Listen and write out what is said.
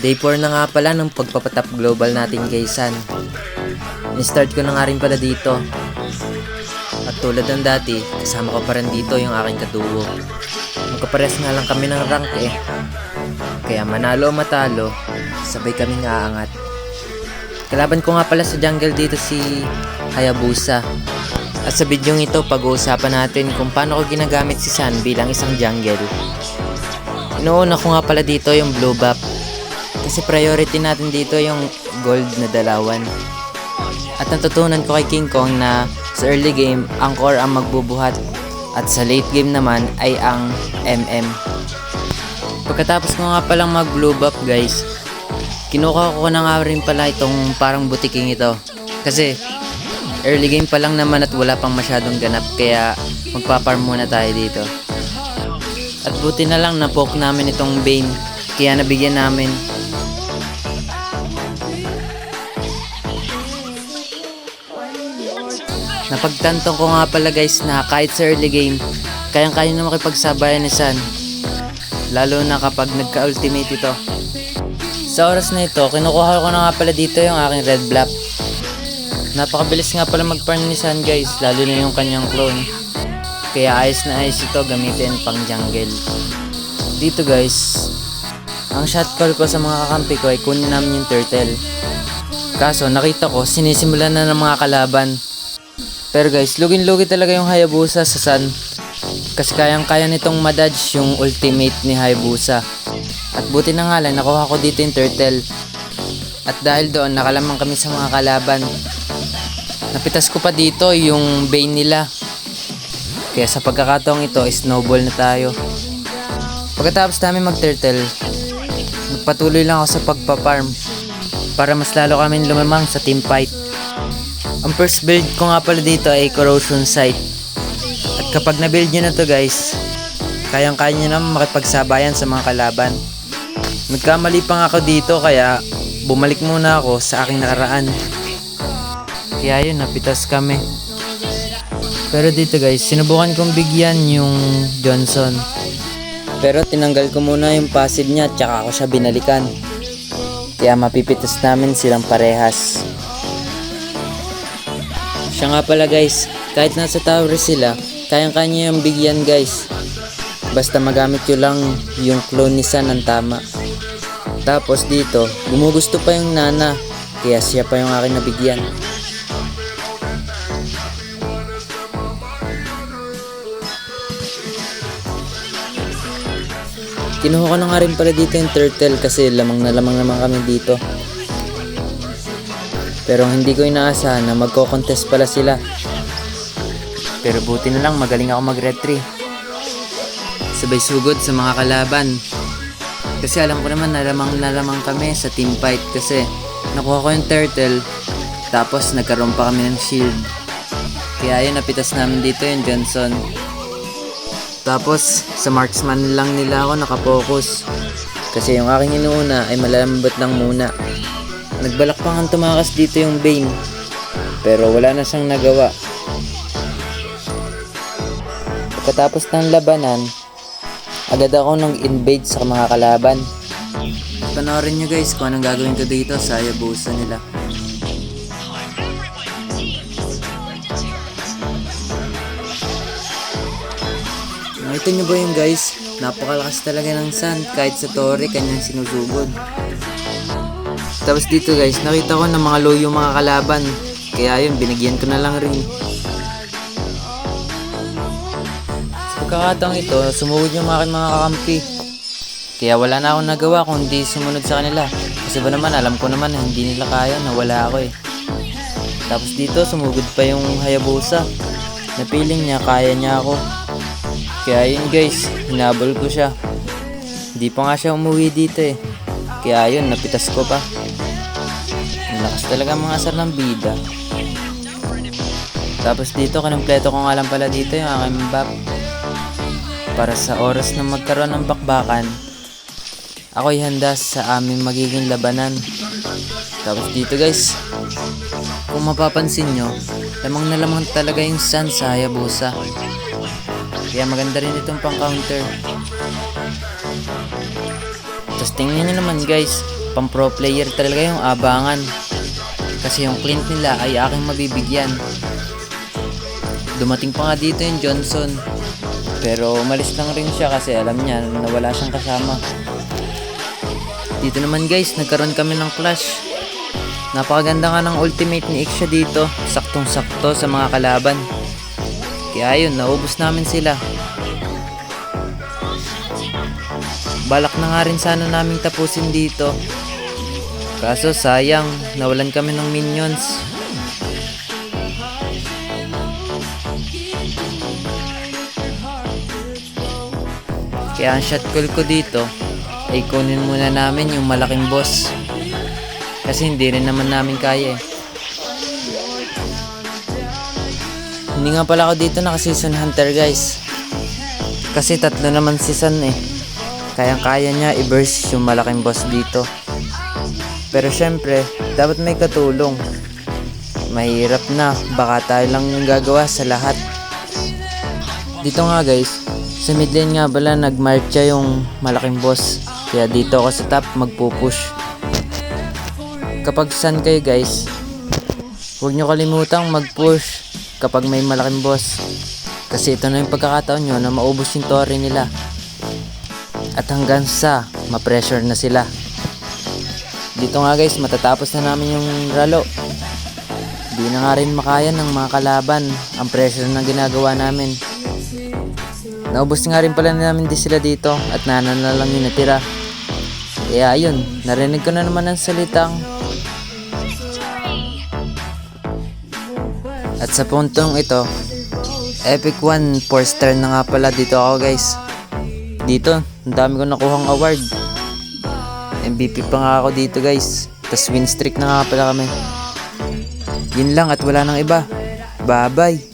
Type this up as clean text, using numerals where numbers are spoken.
Day 4 na nga pala ng pagpapatap global natin kay San. Ni-start ko na nga rin pala dito. At tulad ng dati, kasama ko pa rin dito yung aking katuwo. Magkapares nga lang kami ng rank eh. Kaya manalo o matalo, sabay kaming aangat. Kalaban ko nga pala sa jungle dito si Hayabusa. At sa bidyong ito, pag-uusapan natin kung paano ko ginagamit si San bilang isang jungle. Inuuna ko nga pala dito yung blue buff. Kasi priority natin dito yung gold na dalawan. At natutunan ko kay King Kong na sa early game, ang core ang magbubuhat. At sa late game naman ay ang MM. Pagkatapos ko nga palang mag blue buff guys, kinuha ko na nga rin pala itong parang butiking ito. Kasi early game pa lang naman at wala pang masyadong ganap, kaya magpaparm muna tayo dito. At buti na lang na-poke namin itong Bane, kaya nabigyan namin. Napagtanto ko nga pala guys na kahit sa early game, kayang-kaya na makipagsabayan ni San. Lalo na kapag nagka-ultimate ito. Sa oras na ito, kinukuha ko na nga pala dito yung aking red black. Napakabilis nga pala mag-farm ni San guys, lalo na yung kanyang clone. Kaya ayos na ayos ito gamitin pang jungle. Dito guys, ang shot call ko sa mga kakampi ko ay kunin namin yung turtle. Kaso nakita ko sinisimulan na ng mga kalaban. Pero guys, lugin-lugi talaga yung Hayabusa sa San. Kasi kayang-kaya nitong madodge yung ultimate ni Hayabusa. At buti na nga lang, nakuha ko dito yung turtle. At dahil doon, nakalamang kami sa mga kalaban. Napitas ko pa dito yung Bane nila. Kaya sa pagkakataong ito, snowball na tayo. Pagkatapos namin mag-turtle, nagpatuloy lang ako sa pagpaparm para mas lalo kami lumamang sa team fight. Ang first build ko nga pala dito ay Corrosion Sight. At kapag na-build nyo na to guys, kayang-kaya nyo naman makipagsabayan sa mga kalaban. Nagkamali pa nga ako dito, kaya bumalik muna ako sa aking nakaraan. Kaya yun, napitas kami. Pero dito guys, sinubukan kong bigyan yung Johnson. Pero tinanggal ko muna yung passive niya at saka ako siya binalikan. Kaya mapipitas namin silang parehas. Siya nga pala guys, kahit nasa tower sila, kayang-kanya yung bigyan guys. Basta magamit nyo lang yung clone ni San ng tama. Tapos dito, gumugusto pa yung Nana, kaya siya pa yung akin nabigyan. Kinuha ko na nga rin pala dito yung turtle kasi lamang na lamang naman kami dito. Pero hindi ko inaasahan na magko-contest pala sila. Pero buti na lang magaling ako mag-retry. Sabay sugod sa mga kalaban. Kasi alam ko naman na lamang kami sa team fight kasi nakuha ko yung turtle tapos nagkaroon pa kami ng shield. Kaya yun, napitas namin dito yung Johnson. Tapos sa marksman lang nila ako nakapokus. Kasi yung aking inuuna ay malalambot lang muna. Nagbalak pa nga tumakas dito yung Bane, pero wala na siyang nagawa. Pagkatapos ng labanan, agad ako nag-invade sa mga kalaban. Panoorin nyo guys kung anong gagawin ko dito sa Hayabusa nila. Nakita nyo ba yun guys? Napakalakas talaga ng San, kahit sa Torre kanyang sinusugod. Tapos dito guys, nakita ko na mga low yung mga kalaban. Kaya yun, binigyan ko na lang rin. Sa pagkakataong ito, sumugod yung aking mga kakampi. Kaya wala na akong nagawa kung hindi sumunod sa kanila. Kasi ba naman, alam ko naman na hindi nila kaya, na wala ako eh. Tapos dito, sumugod pa yung Hayabusa. Napiling niya, kaya niya ako. Kaya yun guys, hinabol ko siya. Hindi pa nga siya umuwi dito eh. Kaya yun, napitas ko pa. Ang lakas talaga mga asar ng bida. Tapos dito, kinumpleto ko nga lang pala dito yung aking buff. Para sa oras na magkaroon ng bakbakan, ako'y handa sa aming magiging labanan. Tapos dito guys, kung mapapansin nyo, lamang na lamang talaga yung San sa Hayabusa. Kaya maganda rin itong pang counter. Tapos tingnan nyo naman guys, pang pro player talaga yung abangan. Kasi yung Clint nila ay aking mabibigyan. Dumating pa nga dito yung Johnson. Pero umalis lang rin siya kasi alam niya na wala siyang kasama. Dito naman guys, nagkaroon kami ng clash. Napakaganda nga ng ultimate ni Ixia dito. Saktong sakto sa mga kalaban. Kaya yun, naubos namin sila. Balak na nga rin sana namin tapusin dito. Kaso sayang, nawalan kami ng minions. Kaya ang shot call ko dito ay kunin muna namin yung malaking boss. Kasi hindi rin naman namin kaya eh. Hindi nga pala ako dito naka-season hunter guys. Kasi 3 naman season eh. Kayang-kaya niya i-burst yung malaking boss dito. Pero syempre, dapat may katulong. Mahirap na, baka tayo lang yung gagawa sa lahat. Dito nga guys, sa mid lane nga pala nagmarcha yung malaking boss. Kaya dito ako sa top magpupush. Kapag saan kayo guys, huwag nyo kalimutang mag-push kapag may malaking boss. Kasi ito na yung pagkakataon nyo na maubos yung torre nila. At hanggang sa ma-pressure na sila. Dito nga guys, matatapos na namin yung ralo. Di na nga rin makaya ng mga kalaban ang pressure na ginagawa namin. Naubos nga rin pala namin di sila dito at Nana na lang yung natira. Kaya ayun, narinig ko na naman ang salitang. At sa puntong ito, Epic 1 4-star na nga pala dito ako guys. Dito, ang dami ko nakuhang award. MVP pa nga ako dito guys. Tas win streak na nga pala kami. Yun lang at wala nang iba. Bye bye.